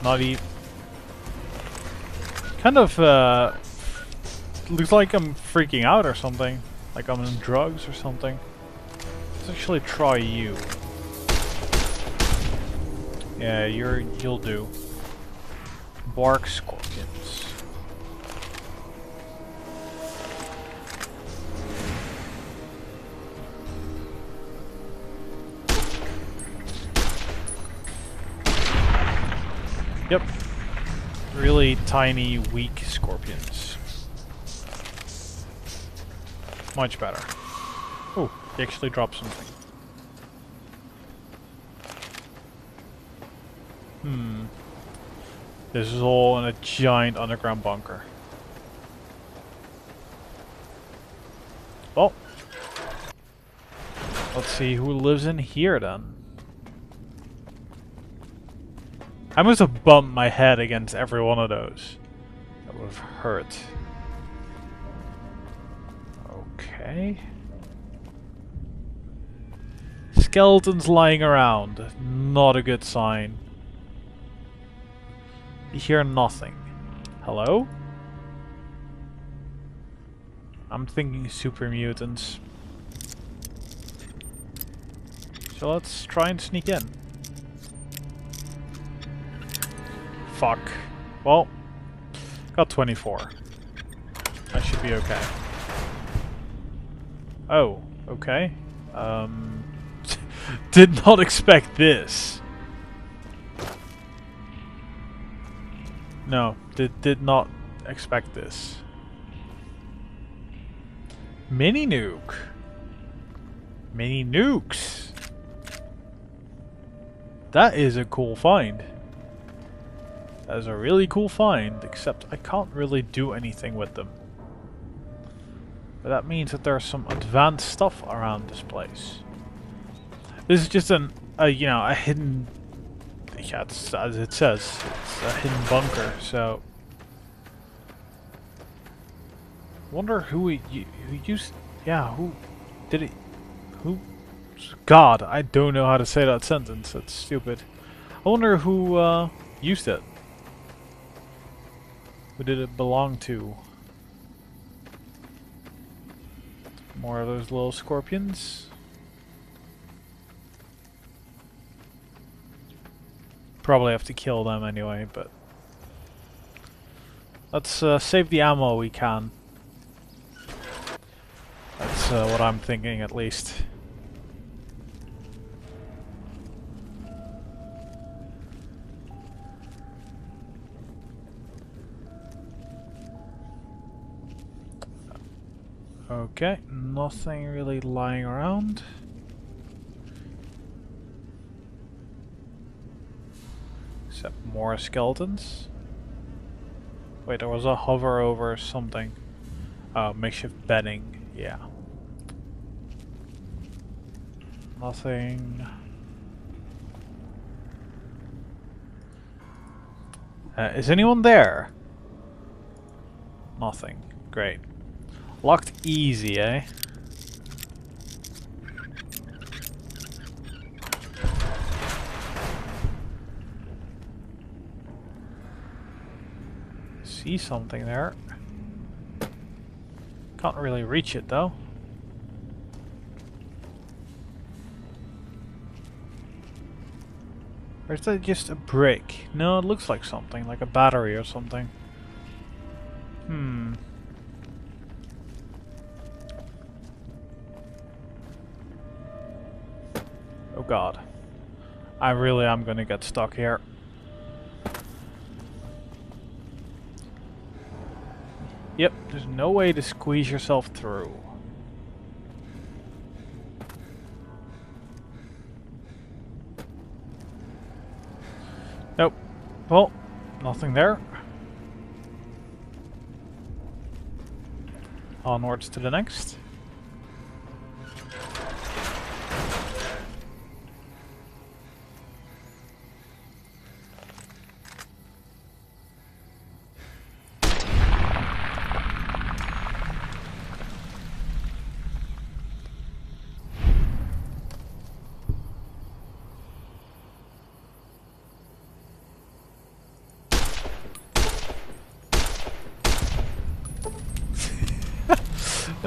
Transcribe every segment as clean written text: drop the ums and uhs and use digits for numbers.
not even... Kind of, looks like I'm freaking out or something. Like I'm on drugs or something. Let's actually try you. Yeah, you'll do. Bark scorpions. Yep. Really tiny, weak scorpions. Much better. Oh, he actually dropped something. This is all in a giant underground bunker. Well, let's see who lives in here then. I must have bumped my head against every one of those. That would have hurt. Okay. Skeletons lying around. Not a good sign. You hear nothing. Hello? I'm thinking super mutants. So let's try and sneak in. Fuck. Well, got 24. I should be okay. Oh, okay. Did not expect this. No, did not expect this. Mini nuke. Mini nukes. That is a cool find. That is a really cool find, except I can't really do anything with them. But that means that there's some advanced stuff around this place. This is just a hidden... Yeah, it's, as it says, it's a hidden bunker, so... Wonder who used... Yeah, who... Did it... Who... God, I don't know how to say that sentence, that's stupid. I wonder who, used it. Who did it belong to? More of those little scorpions. Probably have to kill them anyway, but... Let's save the ammo we can. That's what I'm thinking, at least. Okay, nothing really lying around. Except more skeletons. Wait, there was a hover over something. Oh, makeshift bedding, yeah. Nothing. Is anyone there? Nothing. Great. Locked easy, eh? See something there. Can't really reach it though. Or is that just a brick? No, it looks like something, like a battery or something. Oh god. I really am gonna get stuck here. Yep, there's no way to squeeze yourself through. Nope. Well, nothing there. Onwards to the next.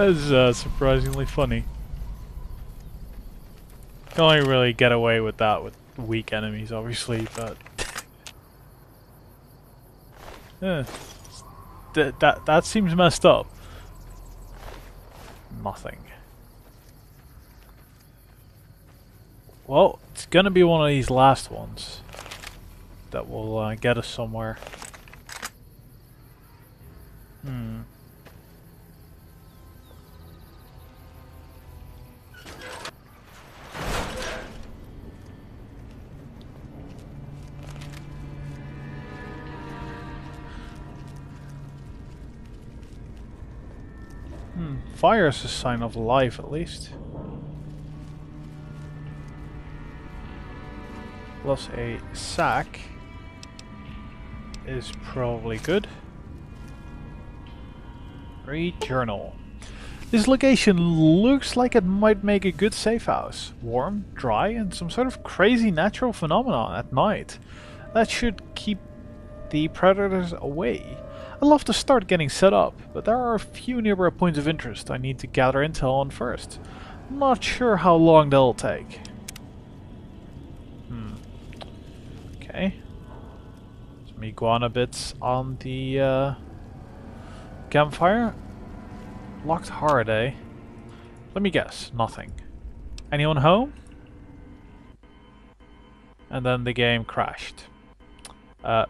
That's surprisingly funny. You can only really get away with that with weak enemies, obviously, but yeah, that seems messed up. Nothing. Well, it's gonna be one of these last ones that will get us somewhere. Fire is a sign of life, at least. Plus a sack is probably good. Read journal. This location looks like it might make a good safe house. Warm, dry, and some sort of crazy natural phenomenon at night. That should keep the predators away. I'd love to start getting set up, but there are a few nearby points of interest I need to gather intel on first. I'm not sure how long that'll take. Okay. Some iguana bits on the campfire. Locked hard, eh? Let me guess, nothing. Anyone home? And then the game crashed.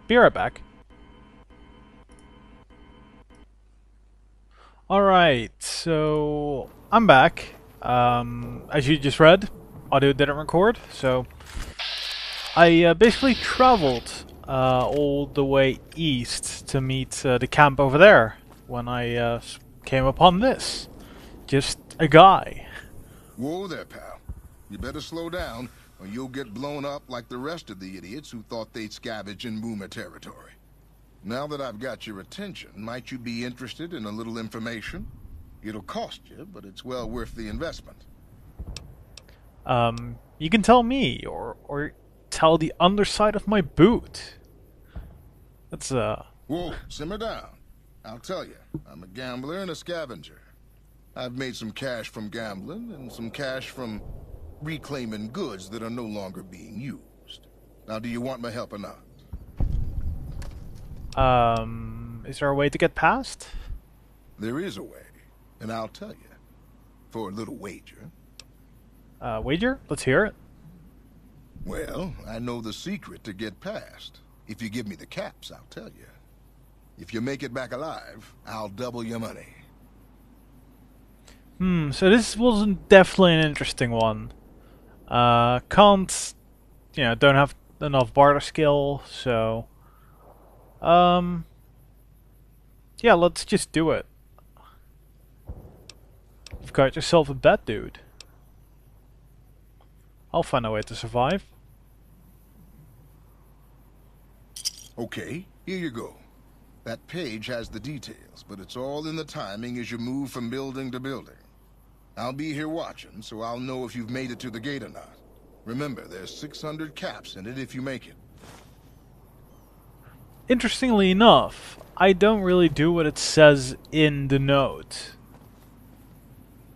Be right back. Alright, so I'm back. As you just read, audio didn't record, so I basically traveled all the way east to meet the camp over there when I came upon this. Just a guy. Whoa there, pal. You better slow down, or you'll get blown up like the rest of the idiots who thought they'd scavenge in Boomer territory. Now that I've got your attention, might you be interested in a little information? It'll cost you, but it's well worth the investment. You can tell me, or tell the underside of my boot. That's Whoa, simmer down. I'll tell you, I'm a gambler and a scavenger. I've made some cash from gambling and some cash from reclaiming goods that are no longer being used. Now, do you want my help or not? Is there a way to get past? There is a way, and I'll tell you. For a little wager. Wager? Let's hear it. Well, I know the secret to get past. If you give me the caps, I'll tell you. If you make it back alive, I'll double your money. So this wasn't definitely an interesting one. Can't, don't have enough barter skill, so yeah, let's just do it. You've got yourself a bet, dude. I'll find a way to survive. Okay, here you go. That page has the details, but it's all in the timing as you move from building to building. I'll be here watching, so I'll know if you've made it to the gate or not. Remember, there's 600 caps in it if you make it. Interestingly enough, I don't really do what it says in the note.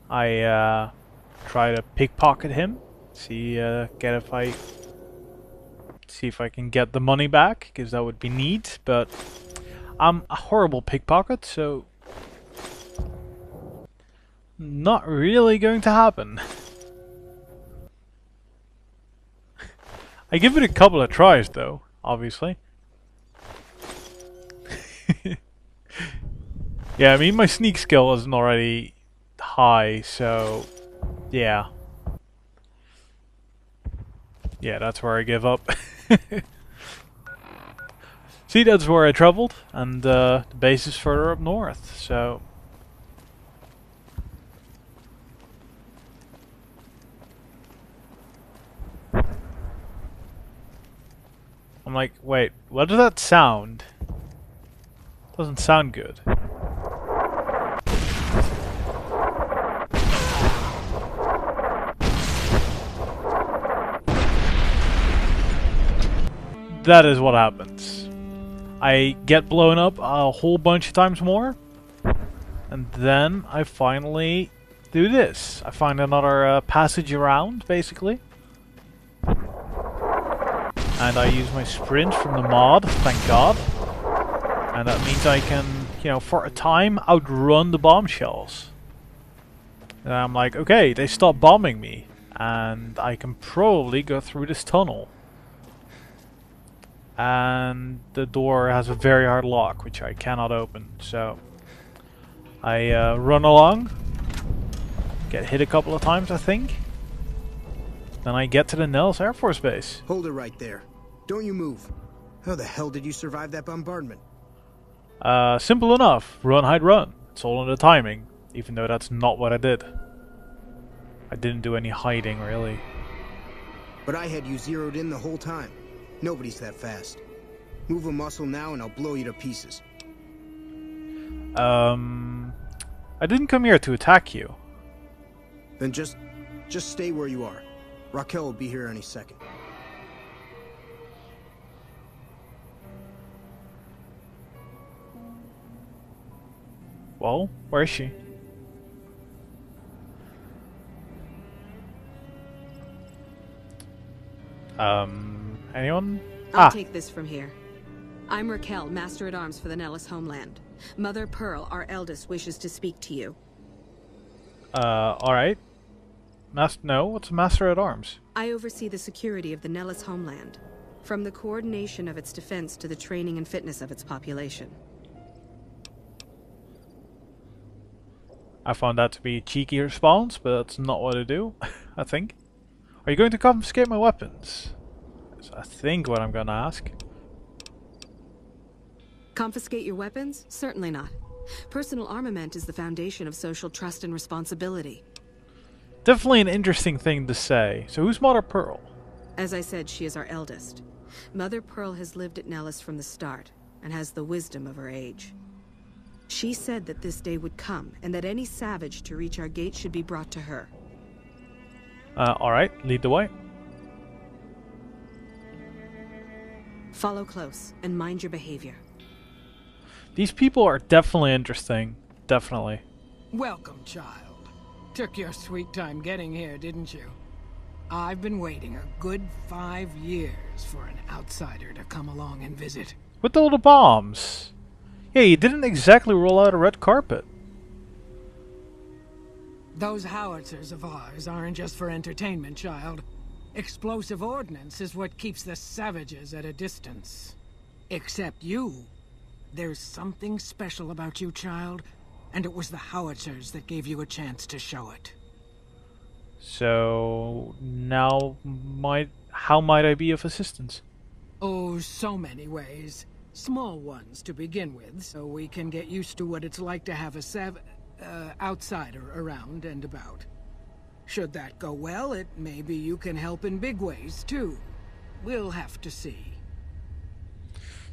I try to pickpocket him, see if I can get the money back, because that would be neat. But I'm a horrible pickpocket, so not really going to happen. I give it a couple of tries, though, obviously. Yeah, I mean, my sneak skill isn't already high, so yeah. Yeah, that's where I give up. See, that's where I traveled, and the base is further up north, so I'm like, wait, what does that sound? Doesn't sound good. That is what happens. I get blown up a whole bunch of times more, And then I finally do this. I find another passage around, basically. And I use my sprint from the mod, thank god. And that means I can, you know, for a time outrun the bombshells. And I'm like, okay, they stopped bombing me. And I can probably go through this tunnel. And the door has a very hard lock, which I cannot open. So I run along, get hit a couple of times, I think. Then I get to the Nellis Air Force Base. Hold it right there. Don't you move. How the hell did you survive that bombardment? Simple enough. Run, hide, run. It's all in the timing, even though that's not what I did. I didn't do any hiding, really. But I had you zeroed in the whole time. Nobody's that fast. Move a muscle now and I'll blow you to pieces. I didn't come here to attack you. Then just stay where you are. Raquel will be here any second. Well, where is she? Anyone? I'll take this from here. I'm Raquel, Master-at-Arms for the Nellis homeland. Mother Pearl, our eldest, wishes to speak to you. Alright. No, what's a Master-at-Arms? I oversee the security of the Nellis homeland, from the coordination of its defense to the training and fitness of its population. I found that to be a cheeky response, but that's not what I do, I think. Are you going to confiscate my weapons? That's, I think, what I'm gonna ask. Confiscate your weapons? Certainly not. Personal armament is the foundation of social trust and responsibility. Definitely an interesting thing to say. So who's Mother Pearl? As I said, she is our eldest. Mother Pearl has lived at Nellis from the start, and has the wisdom of her age. She said that this day would come, and that any savage to reach our gate should be brought to her. Alright, lead the way. Follow close, and mind your behavior. These people are definitely interesting. Definitely. Welcome, child. Took your sweet time getting here, didn't you? I've been waiting a good 5 years for an outsider to come along and visit. With all the bombs. Yeah, you didn't exactly roll out a red carpet. Those howitzers of ours aren't just for entertainment, child. Explosive ordnance is what keeps the savages at a distance. Except you. There's something special about you, child, and it was the howitzers that gave you a chance to show it. So now how might I be of assistance? Oh, so many ways. Small ones to begin with, so we can get used to what it's like to have a outsider around and about. Should that go well, maybe you can help in big ways, too. We'll have to see.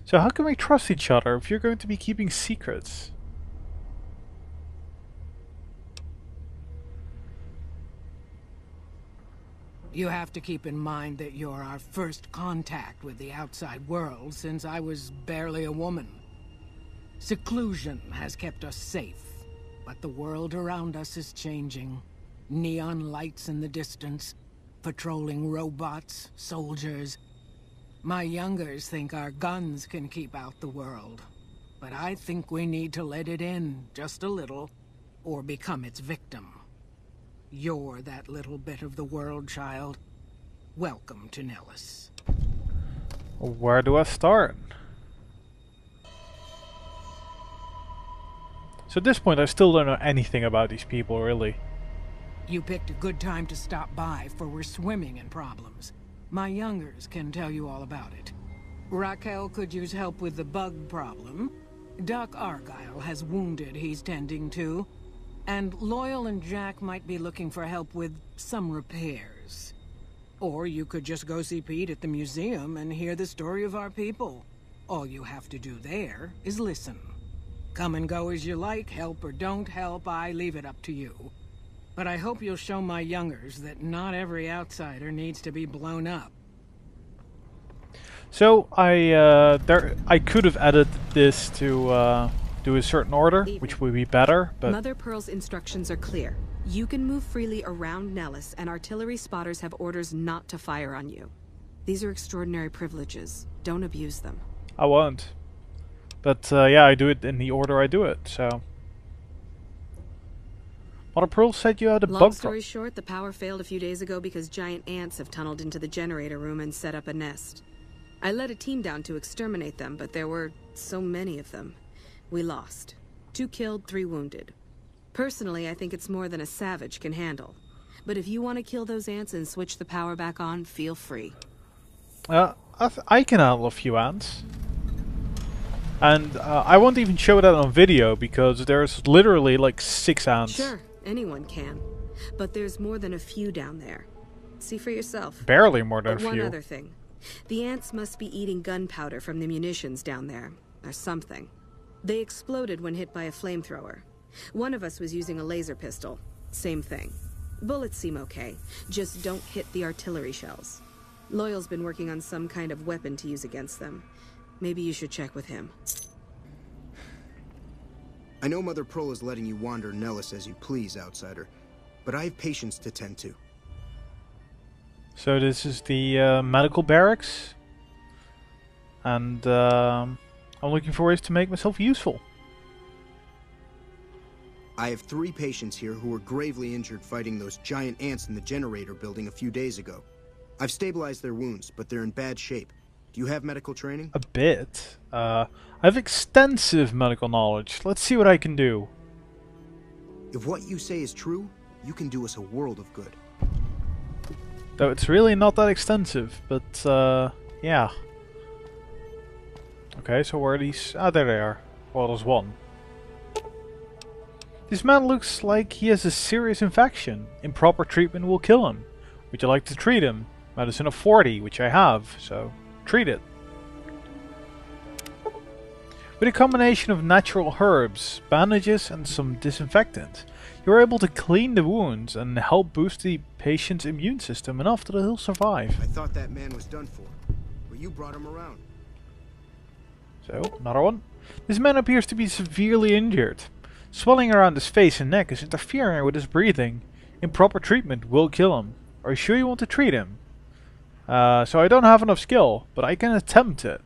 So how can we trust each other if you're going to be keeping secrets? You have to keep in mind that you're our first contact with the outside world since I was barely a woman. Seclusion has kept us safe, but the world around us is changing. Neon lights in the distance, patrolling robots, soldiers. My youngers think our guns can keep out the world, but I think we need to let it in just a little, or become its victim. You're that little bit of the world, child. Welcome to Nellis. Where do I start? So at this point I still don't know anything about these people, really. You picked a good time to stop by, for we're swimming in problems. My youngers can tell you all about it. Raquel could use help with the bug problem. Doc Argyle has wounded he's tending to. And Loyal and Jack might be looking for help with some repairs. Or you could just go see Pete at the museum and hear the story of our people. All you have to do there is listen. Come and go as you like, help or don't help, I leave it up to you. But I hope you'll show my youngers that not every outsider needs to be blown up. So I could have added this to do a certain order, Evening. which would be better, but... Mother Pearl's instructions are clear. You can move freely around Nellis, and artillery spotters have orders not to fire on you. These are extraordinary privileges. Don't abuse them. I won't. But yeah, I do it in the order I do it, so... Mother Pearl said you had a bug Long story short, the power failed a few days ago because giant ants have tunneled into the generator room and set up a nest. I led a team down to exterminate them, but there were so many of them. We lost. 2 killed, 3 wounded. Personally, I think it's more than a savage can handle. But if you want to kill those ants and switch the power back on, feel free. I can handle a few ants. And I won't even show that on video because there's literally like 6 ants. Sure, anyone can. But there's more than a few down there. See for yourself. Barely more than a One few. other thing. The ants must be eating gunpowder from the munitions down there. Or something. They exploded when hit by a flamethrower. One of us was using a laser pistol. Same thing. Bullets seem okay. Just don't hit the artillery shells. Loyal's been working on some kind of weapon to use against them. Maybe you should check with him. I know Mother Pearl is letting you wander Nellis as you please, outsider, but I have patients to tend to. So this is the medical barracks. And I'm looking for ways to make myself useful. I have 3 patients here who were gravely injured fighting those giant ants in the generator building a few days ago. I've stabilized their wounds, but they're in bad shape. Do you have medical training? A bit. I have extensive medical knowledge. Let's see what I can do. If what you say is true, you can do us a world of good. Though it's really not that extensive, but yeah. Okay, so where are these? Ah, there they are. Well, there's one. This man looks like he has a serious infection. Improper treatment will kill him. Would you like to treat him? Medicine of 40, which I have, so treat it. With a combination of natural herbs, bandages and some disinfectant, you are able to clean the wounds and help boost the patient's immune system enough that he'll survive. I thought that man was done for, but you brought him around. So, another one. This man appears to be severely injured. Swelling around his face and neck is interfering with his breathing. Improper treatment will kill him. Are you sure you want to treat him? So I don't have enough skill, but I can attempt it.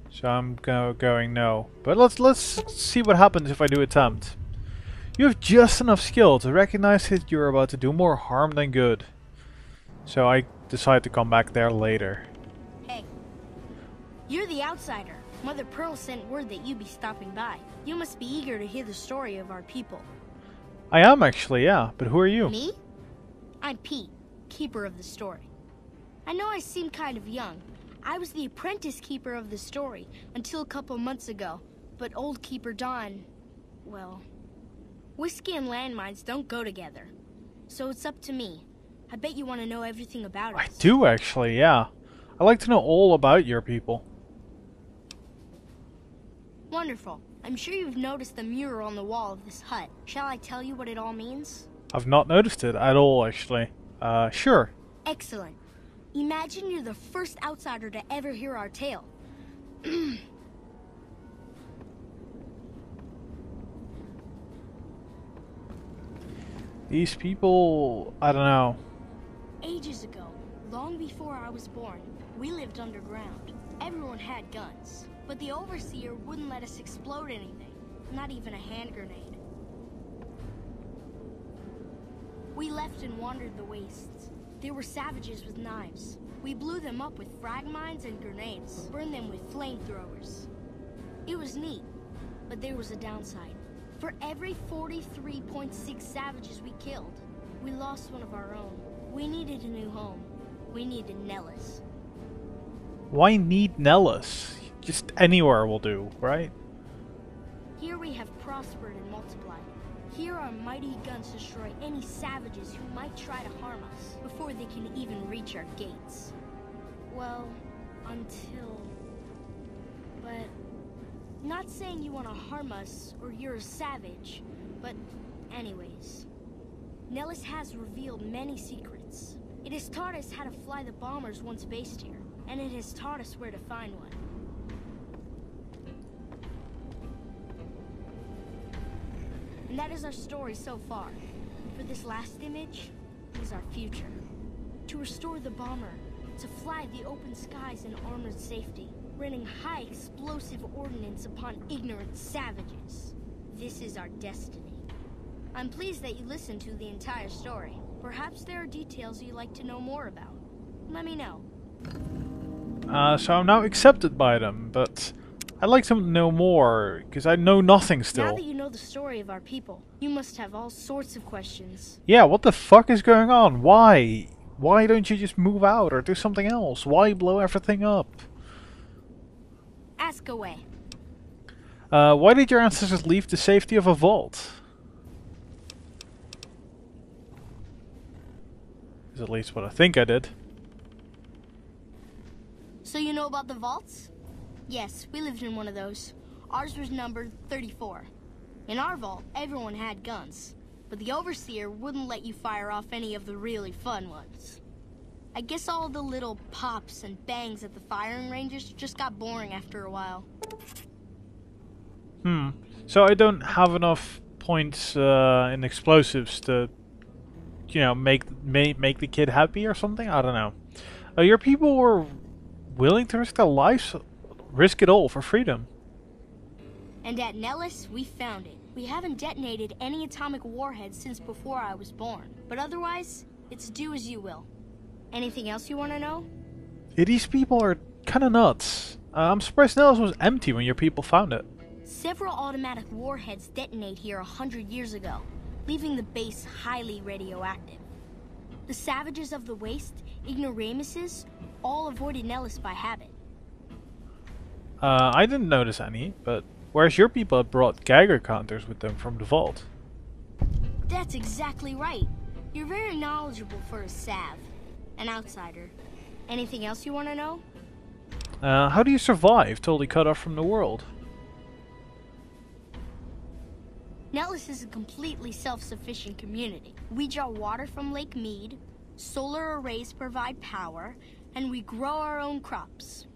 So I'm going no. But let's see what happens if I do attempt. You have just enough skill to recognize that you're about to do more harm than good. So I decide to come back there later. Hey, you're the outsider. Mother Pearl sent word that you'd be stopping by. You must be eager to hear the story of our people. I am actually, yeah. But who are you? Me? I'm Pete, keeper of the story. I know I seem kind of young. I was the apprentice keeper of the story until a couple months ago. But old Keeper Don, well, whiskey and landmines don't go together. So it's up to me. I bet you want to know everything about us. I do actually, yeah. I like to know all about your people. Wonderful. I'm sure you've noticed the mural on the wall of this hut. Shall I tell you what it all means? I've not noticed it at all, actually. Sure. Excellent. Imagine you're the first outsider to ever hear our tale. These people, I don't know. Ages ago, long before I was born, we lived underground. Everyone had guns, but the overseer wouldn't let us explode anything, not even a hand grenade. We left and wandered the wastes. There were savages with knives. We blew them up with frag mines and grenades, burned them with flamethrowers. It was neat, but there was a downside. For every 43.6 savages we killed, we lost one of our own. We needed a new home. We needed Nellis. Why need Nellis? Just anywhere will do, right? Here we have prospered and multiplied. Here our mighty guns destroy any savages who might try to harm us before they can even reach our gates. Well, until... But... Not saying you want to harm us or you're a savage, but anyways. Nellis has revealed many secrets. It has taught us how to fly the bombers once based here, and it has taught us where to find one. And that is our story so far. For this last image is our future. To restore the bomber, to fly the open skies in armored safety, raining high explosive ordnance upon ignorant savages. This is our destiny. I'm pleased that you listened to the entire story. Perhaps there are details you'd like to know more about. Let me know. So I'm now accepted by them, but I'd like to know more, because I know nothing still. Now that you know the story of our people, you must have all sorts of questions. Yeah, what the fuck is going on? Why? Why don't you just move out or do something else? Why blow everything up? Ask away. Why did your ancestors leave the safety of a vault? Is at least what I think I did. So you know about the vaults? Yes, we lived in one of those. Ours was numbered 34. In our vault, everyone had guns, but the Overseer wouldn't let you fire off any of the really fun ones. I guess all the little pops and bangs at the firing ranges just got boring after a while. So I don't have enough points in explosives to, you know, make the kid happy or something? I don't know. Your people were willing to risk their lives? Risk it all for freedom. And at Nellis, we found it. We haven't detonated any atomic warheads since before I was born. But otherwise, it's do as you will. Anything else you want to know? Yeah, these people are kinda nuts. I'm surprised Nellis was empty when your people found it. Several automatic warheads detonate here 100 years ago, leaving the base highly radioactive. The savages of the waste, ignoramuses, all avoided Nellis by habit. I didn't notice any, but whereas your people had brought Geiger counters with them from the vault. That's exactly right. You're very knowledgeable for a Sav, an outsider. Anything else you want to know? How do you survive totally cut off from the world? Nellis is a completely self-sufficient community. We draw water from Lake Mead, solar arrays provide power, and we grow our own crops.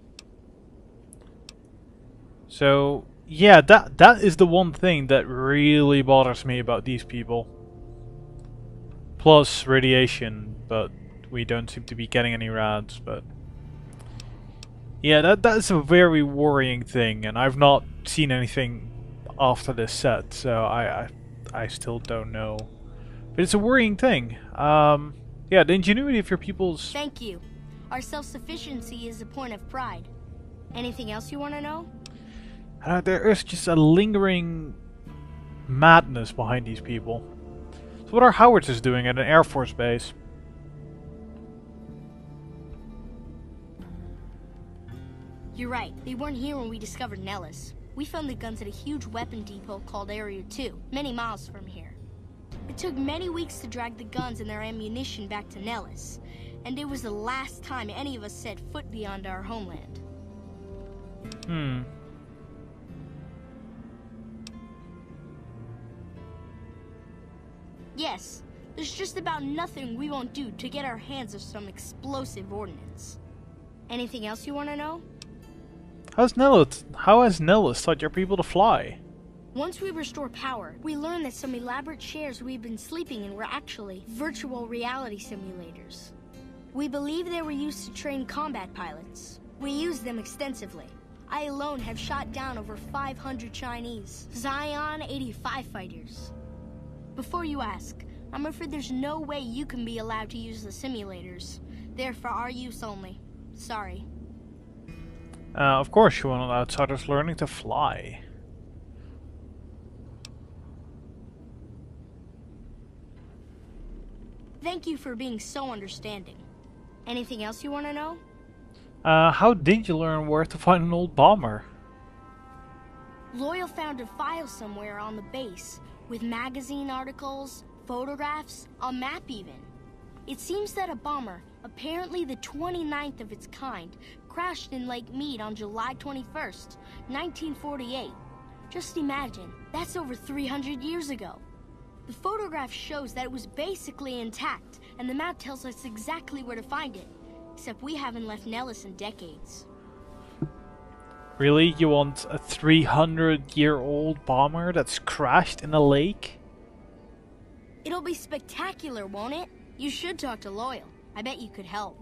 So, yeah, that is the one thing that really bothers me about these people. Plus radiation, but we don't seem to be getting any rads, but... yeah, that's a very worrying thing, and I've not seen anything after this set, so I still don't know. But it's a worrying thing. Yeah, the ingenuity of your people's... Thank you. Our self-sufficiency is a point of pride. Anything else you want to know? There is just a lingering madness behind these people. So what are howitzers doing at an Air Force base? You're right. They weren't here when we discovered Nellis. We found the guns at a huge weapon depot called Area 2, many miles from here. It took many weeks to drag the guns and their ammunition back to Nellis, and it was the last time any of us set foot beyond our homeland. Yes, there's just about nothing we won't do to get our hands on some explosive ordnance. Anything else you want to know? How has Nellis taught your people to fly? Once we restore power, we learned that some elaborate chairs we've been sleeping in were actually virtual reality simulators. We believe they were used to train combat pilots. We use them extensively. I alone have shot down over 500 Chinese Zion 85 fighters. Before you ask, I'm afraid there's no way you can be allowed to use the simulators. They're for our use only. Sorry. Of course you want outsiders learning to fly. Thank you for being so understanding. Anything else you want to know? How did you learn where to find an old bomber? Loyal found a file somewhere on the base, with magazine articles, photographs, a map even. It seems that a bomber, apparently the 29th of its kind, crashed in Lake Mead on July 21st, 1948. Just imagine, that's over 300 years ago. The photograph shows that it was basically intact, and the map tells us exactly where to find it. Except we haven't left Nellis in decades. Really? You want a 300-year-old bomber that's crashed in a lake? It'll be spectacular, won't it? You should talk to Loyal. I bet you could help.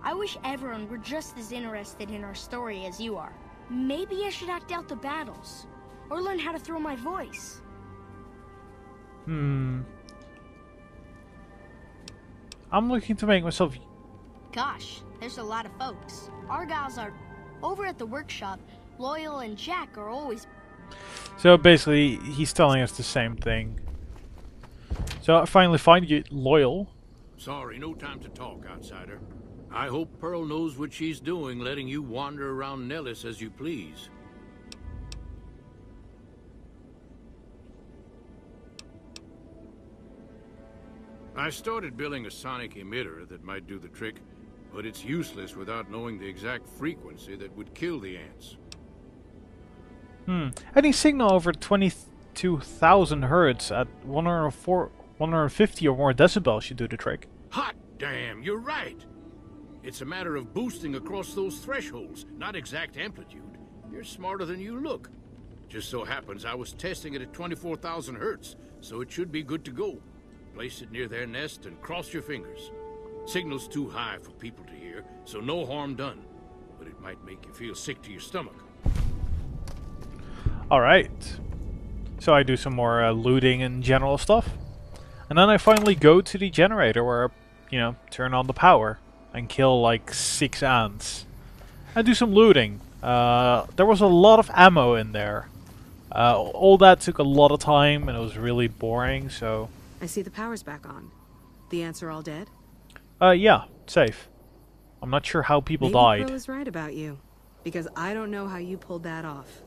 I wish everyone were just as interested in our story as you are. Maybe I should act out the battles, or learn how to throw my voice. I'm looking to make myself... Gosh, there's a lot of folks. Argyles are over at the workshop. Loyal and Jack are always... So basically, he's telling us the same thing. So I finally find you Loyal. Sorry, no time to talk, outsider. I hope Pearl knows what she's doing, letting you wander around Nellis as you please. I started building a sonic emitter that might do the trick, but it's useless without knowing the exact frequency that would kill the ants. Any signal over 22,000 hertz at 150 or more decibels should do the trick. Hot damn, you're right! It's a matter of boosting across those thresholds, not exact amplitude. You're smarter than you look. Just so happens I was testing it at 24,000 hertz, so it should be good to go. Place it near their nest and cross your fingers. Signal's too high for people to hear, so no harm done. But it might make you feel sick to your stomach. Alright. So I do some more looting and general stuff. And then I finally go to the generator where I, turn on the power and kill like 6 ants. I do some looting. There was a lot of ammo in there. All that took a lot of time and it was really boring, so... I see the power's back on. The ants are all dead? Yeah, safe. I'm not sure how people died. Maybe Pearl is right about you, because I don't know how you pulled that off.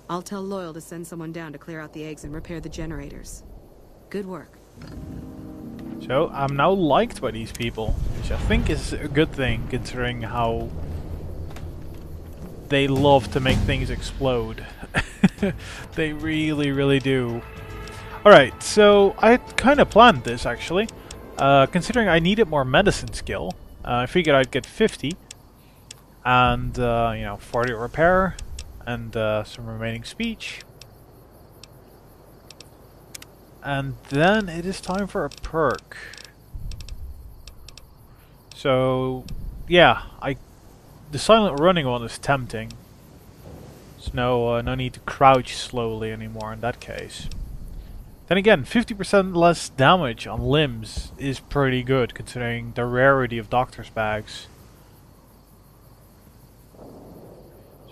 I'll tell Loyal to send someone down to clear out the eggs and repair the generators. Good work. So, I'm now liked by these people, which I think is a good thing, considering how they love to make things explode. They really, really do. Alright, so I kind of planned this, actually. Considering I needed more medicine skill, I figured I'd get 50. And, 40 repair, and some remaining speech. And then it is time for a perk. So, yeah, the silent running one is tempting. There's no need to crouch slowly anymore in that case. Then again, 50% less damage on limbs is pretty good considering the rarity of doctor's bags.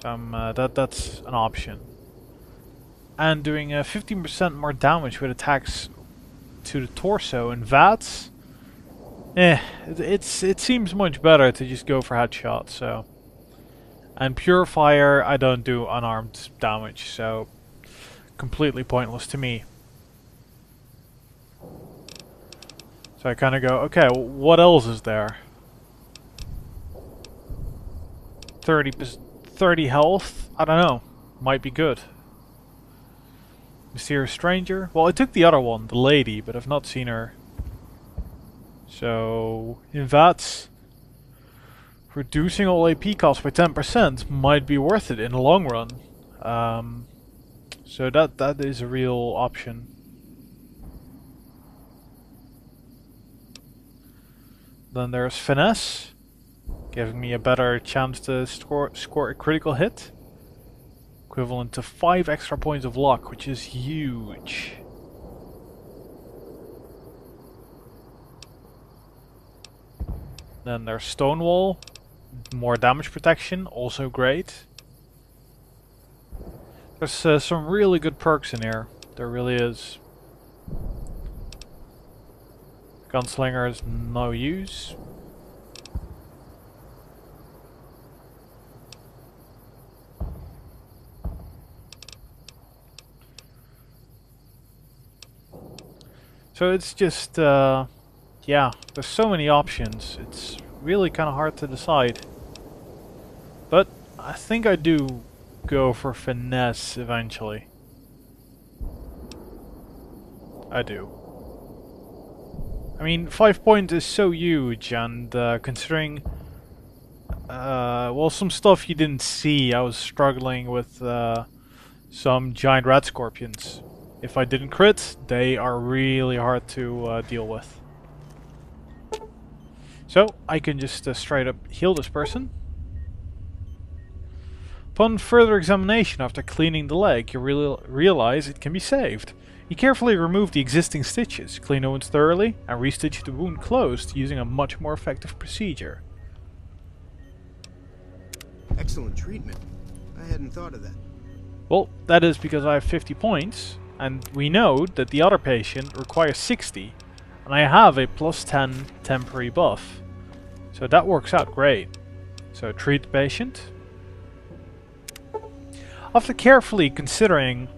So that's an option. And doing 15% more damage with attacks to the torso and VATS. It seems much better to just go for headshots, so. And Purifier, I don't do unarmed damage, so completely pointless to me. So I kind of go, okay, what else is there? 30 health? I don't know. Might be good. Mysterious Stranger? Well, I took the other one, the lady, but I've not seen her. So, in VATS, reducing all AP costs by 10% might be worth it in the long run. So that is a real option. Then there's Finesse, giving me a better chance to score a critical hit. Equivalent to 5 extra points of luck, which is huge. Then there's Stonewall, more damage protection, also great. There's some really good perks in here, there really is. Gunslinger is no use. So it's just, yeah, there's so many options, it's really kind of hard to decide. But I think I do go for Finesse eventually. I do. I mean, 5 points is so huge, and considering, well, some stuff you didn't see, I was struggling with some giant rat scorpions. If I didn't crit, they are really hard to deal with. So, I can just straight up heal this person. Upon further examination after cleaning the leg, you realize it can be saved. You carefully remove the existing stitches, clean the wounds thoroughly, and restitch the wound closed using a much more effective procedure. Excellent treatment. I hadn't thought of that. Well, that is because I have 50 points, and we know that the other patient requires 60, and I have a +10 temporary buff. So that works out great. So treat the patient. After carefully considering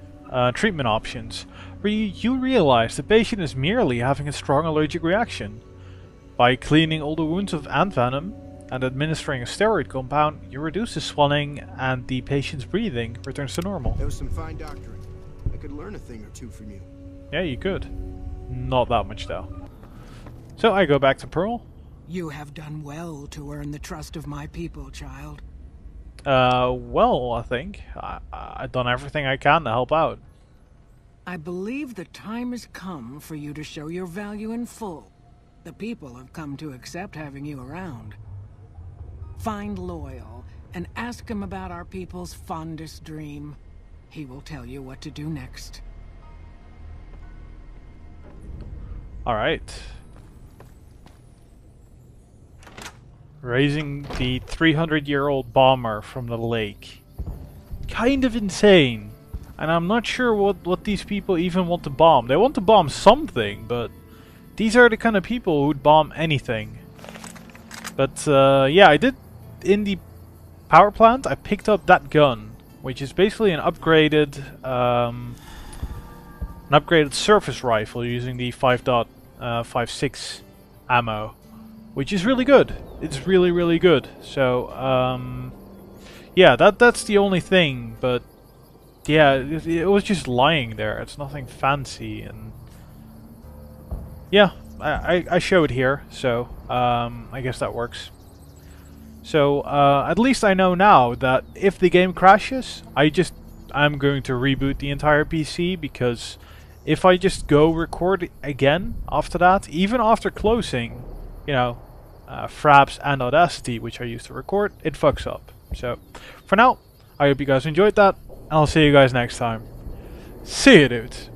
treatment options, you realize the patient is merely having a strong allergic reaction. By cleaning all the wounds of ant venom and administering a steroid compound, you reduce the swelling and the patient's breathing returns to normal. That was some fine doctoring. I could learn a thing or two from you. Yeah, you could. Not that much though. So I go back to Pearl. You have done well to earn the trust of my people, child. Well, I think. I've done everything I can to help out. I believe the time has come for you to show your value in full. The people have come to accept having you around. Find Loyal and ask him about our people's fondest dream. He will tell you what to do next. Alright. Raising the 300-year-old bomber from the lake. Kind of insane. And I'm not sure what these people even want to bomb. They want to bomb something, but these are the kind of people who'd bomb anything. But yeah, I did in the power plant. I picked up that gun, which is basically an upgraded surface rifle using the 5.56 ammo, which is really good. It's really, really good. So yeah, that's the only thing. But yeah, it was just lying there. It's nothing fancy, and yeah, I show it here, so I guess that works. So at least I know now that if the game crashes, I'm going to reboot the entire PC, because if I just go record again after that, even after closing, you know, Fraps and Audacity, which I used to record, it fucks up. So for now, I hope you guys enjoyed that. I'll see you guys next time. See you, dudes.